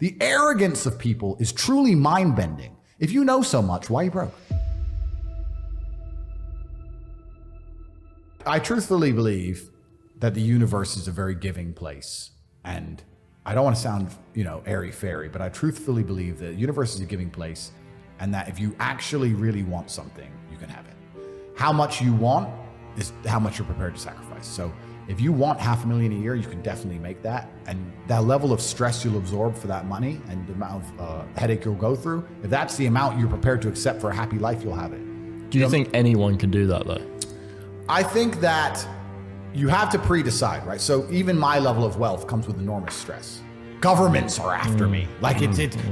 The arrogance of people is truly mind-bending. If you know so much, why are you broke? I truthfully believe that the universe is a very giving place. And I don't want to sound, airy-fairy, but I truthfully believe that the universe is a giving place and that if you actually really want something, you can have it. How much you want is how much you're prepared to sacrifice. So if you want $500,000 a year, you can definitely make that. And that level of stress you'll absorb for that money and the amount of headache you'll go through, if that's the amount you're prepared to accept for a happy life, you'll have it. Do you think anyone can do that though? I think that you have to pre-decide, right? So even my level of wealth comes with enormous stress. Governments are after me. Like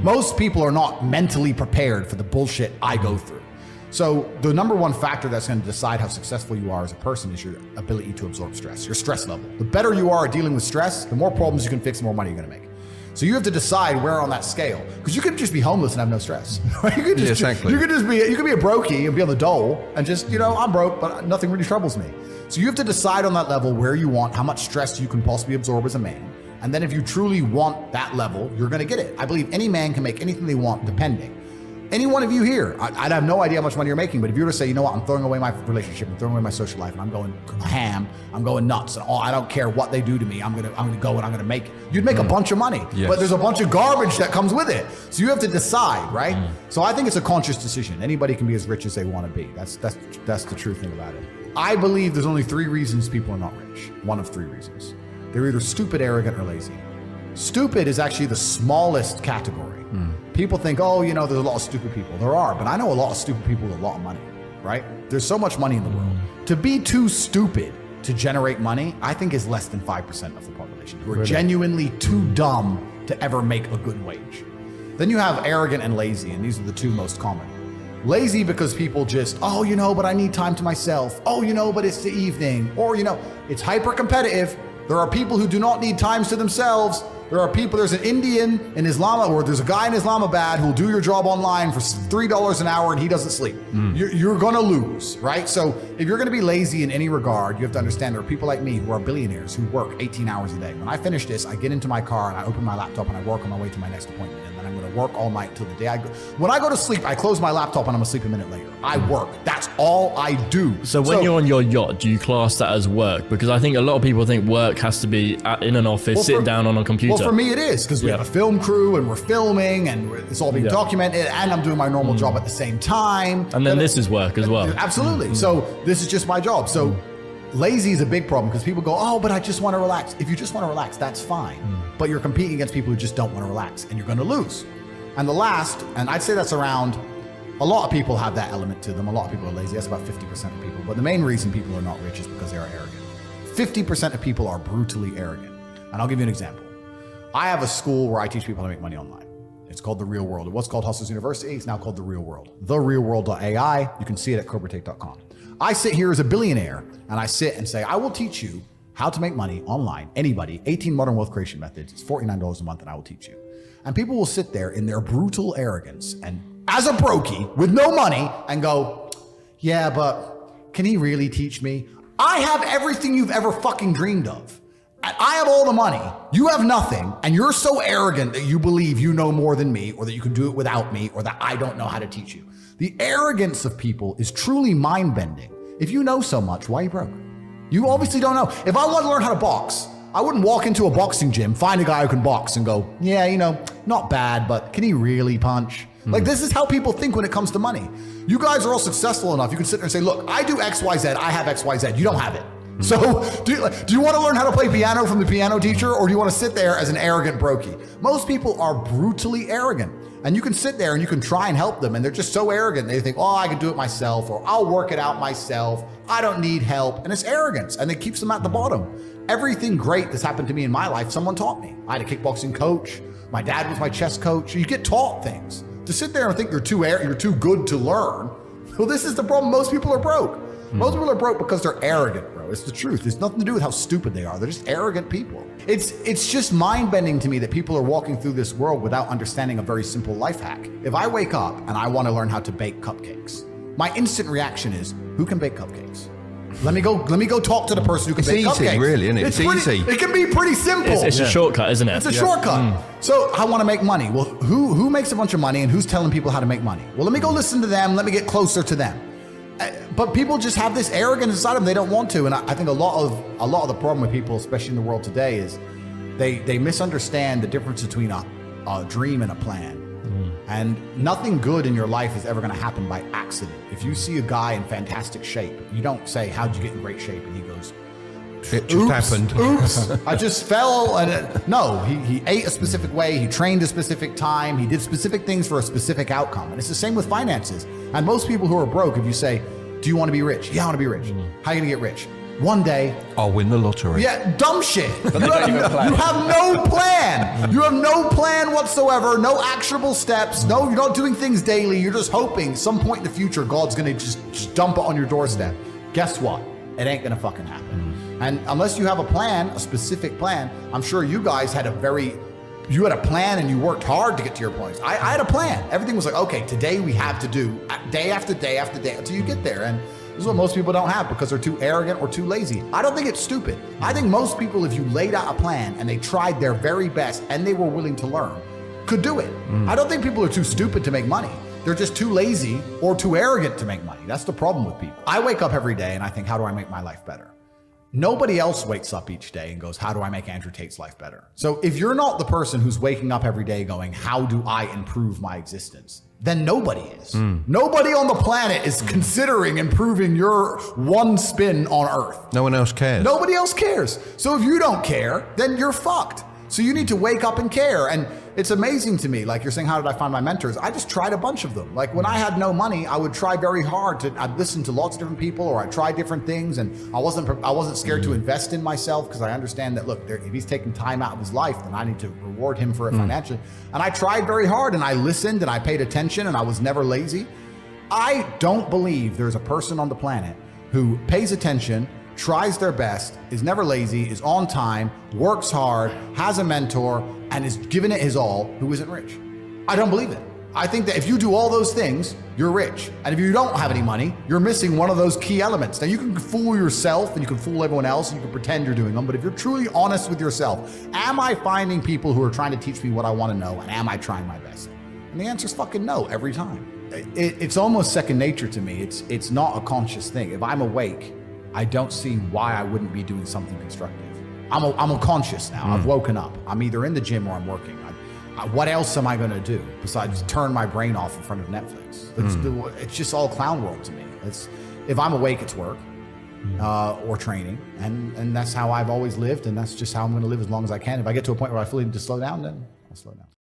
most people are not mentally prepared for the bullshit I go through. So the number one factor that's going to decide how successful you are as a person is your ability to absorb stress, your stress level. The better you are at dealing with stress, the more problems you can fix, the more money you're going to make. So you have to decide where on that scale, because you could just be homeless and have no stress. You could just, exactly. you could be a brokey and be on the dole and just, I'm broke, but nothing really troubles me. So you have to decide on that level where you want, how much stress you can possibly absorb as a man. And then if you truly want that level, you're going to get it. I believe any man can make anything they want, depending. Any one of you here, I'd have no idea how much money you're making, but if you were to say, you know what, I'm throwing away my relationship, I'm throwing away my social life, and I'm going ham, I'm going nuts, and I don't care what they do to me, I'm gonna go and I'm gonna make it. You'd make a bunch of money, but there's a bunch of garbage that comes with it. So you have to decide, right? So I think it's a conscious decision. Anybody can be as rich as they want to be. That's the true thing about it. I believe there's only 3 reasons people are not rich. One of 3 reasons. They're either stupid, arrogant, or lazy. Stupid is actually the smallest category. People think, there's a lot of stupid people. There are, but I know a lot of stupid people with a lot of money, right? There's so much money in the world. To be too stupid to generate money, I think is less than 5% of the population who are genuinely too dumb to ever make a good wage. Then you have arrogant and lazy, and these are the 2 most common. Lazy because people just, but I need time to myself. But it's the evening. Or, it's hyper competitive. There are people who do not need times to themselves. There's an Indian in Islamabad, or there's a guy in Islamabad who'll do your job online for $3 an hour and he doesn't sleep. You're gonna lose, right? So if you're gonna be lazy in any regard, you have to understand there are people like me who are billionaires who work 18 hours a day. When I finish this, I get into my car and I open my laptop and I work on my way to my next appointment. And then I'm gonna work all night till the day I go. When I go to sleep, I close my laptop and I'm asleep a minute later. I work. That's all I do. So when you're on your yacht, do you class that as work? Because I think a lot of people think work has to be in an office, sitting down on a computer. Well, for me it is, because we have a film crew and we're filming and it's all being documented, and I'm doing my normal job at the same time. And then this is work as well. Absolutely. So this is just my job. So lazy is a big problem because people go, but I just want to relax. If you just want to relax, that's fine. But you're competing against people who just don't want to relax, and you're going to lose. And the last, and I'd say that's around, a lot of people have that element to them. A lot of people are lazy. That's about 50% of people. But the main reason people are not rich is because they are arrogant. 50% of people are brutally arrogant. And I'll give you an example. I have a school where I teach people how to make money online. It's called The Real World. It was called Hustlers University. It's now called The Real World. TheRealWorld.ai. You can see it at CobraTake.com. I sit here as a billionaire and I sit and say, I will teach you how to make money online. Anybody, 18 modern wealth creation methods. It's $49 a month and I will teach you. And people will sit there in their brutal arrogance and as a brokey with no money and go, yeah, but can he really teach me? I have everything you've ever fucking dreamed of. I have all the money, you have nothing, and you're so arrogant that you believe you know more than me, or that you can do it without me, or that I don't know how to teach you. The arrogance of people is truly mind-bending. If you know so much, why are you broke? You obviously don't know. If I wanted to learn how to box, I wouldn't walk into a boxing gym, find a guy who can box and go, yeah, not bad, but can he really punch? Like, this is how people think when it comes to money. You guys are all successful enough. You can sit there and say, look, I do X, Y, Z. I have X, Y, Z. You don't have it. So do you want to learn how to play piano from the piano teacher, or do you want to sit there as an arrogant brokey? Most people are brutally arrogant, and you can sit there and you can try and help them, and they're just so arrogant. They think, I can do it myself, or I'll work it out myself. I don't need help. And it's arrogance, and it keeps them at the bottom. Everything great that's happened to me in my life, someone taught me. I had a kickboxing coach. My dad was my chess coach. You get taught things. To sit there and think you're too good to learn, well, this is the problem. Most people are broke. Most people are broke because they're arrogant, bro. It's the truth. It's nothing to do with how stupid they are. They're just arrogant people. It's just mind-bending to me that people are walking through this world without understanding a very simple life hack. If I wake up and I want to learn how to bake cupcakes, my instant reaction is, who can bake cupcakes? Let me go talk to the person who can bake It's easy, cupcakes. really, isn't it? It's easy. It can be pretty simple. It's a shortcut, isn't it? It's a shortcut. So I want to make money. Well, who makes a bunch of money and who's telling people how to make money? Well, let me go listen to them. Let me get closer to them. But people just have this arrogance inside them. They don't want to. And I think a lot of the problem with people, especially in the world today, is they misunderstand the difference between a dream and a plan. And nothing good in your life is ever going to happen by accident. If you see a guy in fantastic shape, you don't say, "How'd you get in great shape?" And he goes, It just happened. Oops, I just fell. No, he ate a specific way. He trained a specific time. He did specific things for a specific outcome. And it's the same with finances. And most people who are broke, if you say, "Do you want to be rich?" "Yeah, I want to be rich." "How are you going to get rich?" "One day I'll win the lottery. Yeah, dumb shit. You have no plan. You have no plan whatsoever, no actionable steps. No, you're not doing things daily. You're just hoping some point in the future God's going to just dump it on your doorstep. Guess what? It ain't going to fucking happen. And unless you have a plan, a specific plan, I'm sure you guys had you had a plan and you worked hard to get to your points. I had a plan. Everything was like, okay, today we have to do day after day after day until you get there. And this is what most people don't have because they're too arrogant or too lazy. I don't think it's stupid. I think most people, if you laid out a plan and they tried their very best and they were willing to learn, could do it. I don't think people are too stupid to make money. They're just too lazy or too arrogant to make money. That's the problem with people. I wake up every day and I think, how do I make my life better? Nobody else wakes up each day and goes, how do I make Andrew Tate's life better? So if you're not the person who's waking up every day going, how do I improve my existence? Then nobody is. Nobody on the planet is considering improving your one spin on Earth. No one else cares. Nobody else cares. So if you don't care, then you're fucked. So you need to wake up and care. And it's amazing to me, like you're saying, how did I find my mentors? I just tried a bunch of them. Like when I had no money, I would try very hard I'd listen to lots of different people, or I'd try different things. And I wasn't scared to invest in myself because I understand that, look, if he's taking time out of his life, then I need to reward him for it financially. And I tried very hard and I listened and I paid attention and I was never lazy. I don't believe there's a person on the planet who pays attention, tries their best, is never lazy, is on time, works hard, has a mentor, and is giving it his all, who isn't rich. I don't believe it. I think that if you do all those things, you're rich. And if you don't have any money, you're missing one of those key elements. Now you can fool yourself and you can fool everyone else and you can pretend you're doing them, but if you're truly honest with yourself, am I finding people who are trying to teach me what I want to know, and am I trying my best? And the answer is fucking no every time. It's almost second nature to me. It's not a conscious thing. If I'm awake, I don't see why I wouldn't be doing something constructive. I'm conscious now. I've woken up. I'm either in the gym or I'm working. What else am I going to do besides turn my brain off in front of Netflix? It's just all clown world to me. If I'm awake, it's work or training, and that's how I've always lived, and that's just how I'm going to live as long as I can. If I get to a point where I feel need to slow down, then I'll slow down.